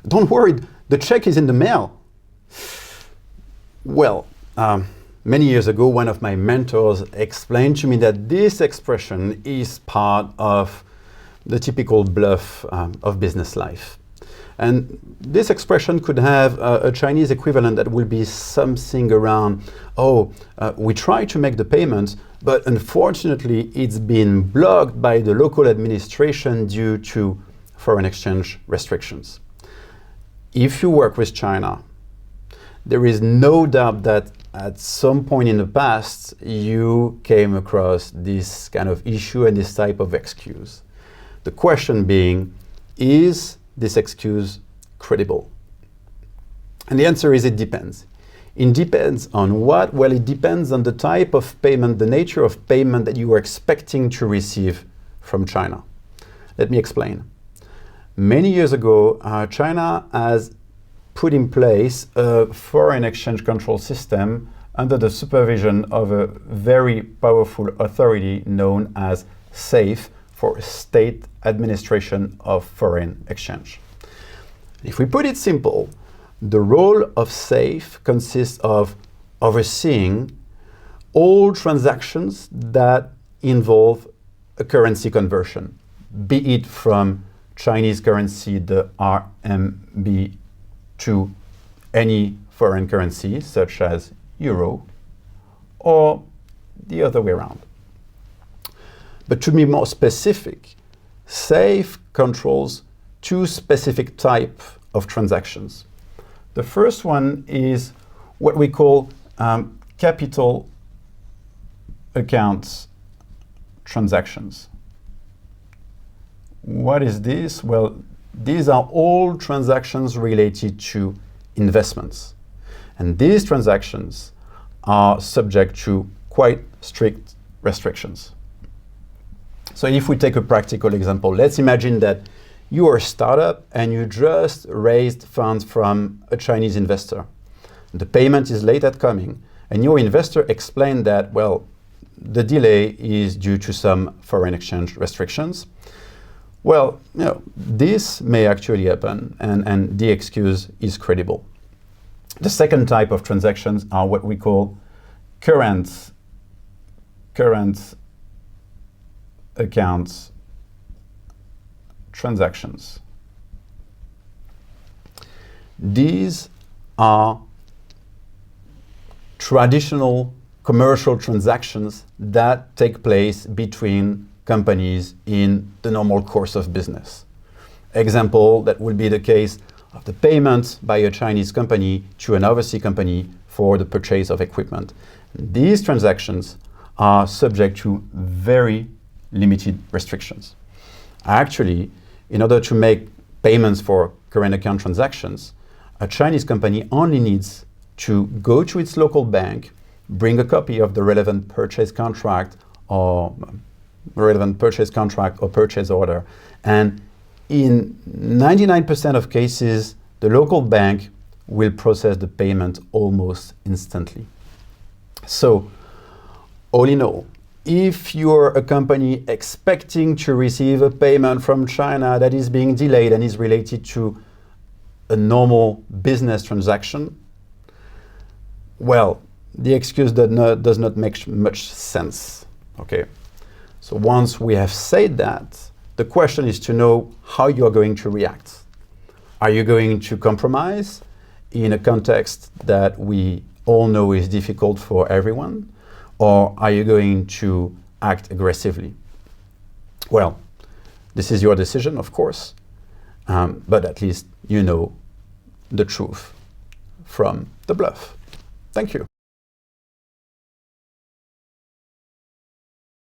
Don't worry, the check is in the mail. Well, many years ago, one of my mentors explained to me that this expression is part of the typical bluff of business life. And this expression could have a Chinese equivalent that will be something around, we try to make the payment, but unfortunately it's been blocked by the local administration due to foreign exchange restrictions. If you work with China, there is no doubt that at some point in the past, you came across this kind of issue and this type of excuse. The question being, is this excuse credible? And the answer is it depends. It depends on what? Well, it depends on the type of payment, the nature of payment that you are expecting to receive from China. Let me explain. Many years ago, China has put in place a foreign exchange control system under the supervision of a very powerful authority known as SAFE, for State Administration of Foreign Exchange. If we put it simple, the role of SAFE consists of overseeing all transactions that involve a currency conversion, be it from Chinese currency, the RMB, to any foreign currency, such as euro, or the other way around. But to be more specific, SAFE controls two specific types of transactions. The first one is what we call capital accounts transactions. What is this? Well, these are all transactions related to investments. And these transactions are subject to quite strict restrictions. So if we take a practical example, let's imagine that you are a startup and you just raised funds from a Chinese investor. The payment is late at coming, and your investor explained that, well, the delay is due to some foreign exchange restrictions. Well, this may actually happen, and the excuse is credible. The second type of transactions are what we call current accounts transactions. These are traditional commercial transactions that take place between companies in the normal course of business. Example, that would be the case of the payment by a Chinese company to an overseas company for the purchase of equipment. These transactions are subject to very limited restrictions. Actually, in order to make payments for current account transactions, a Chinese company only needs to go to its local bank, bring a copy of the relevant purchase contract or purchase order, and in 99% of cases, the local bank will process the payment almost instantly. So, all in all, if you're a company expecting to receive a payment from China that is being delayed and is related to a normal business transaction, well, the excuse does not make much sense. Okay. So once we have said that, the question is to know how you're going to react. Are you going to compromise in a context that we all know is difficult for everyone? Or are you going to act aggressively? Well, this is your decision, of course, but at least you know the truth from the bluff. Thank you.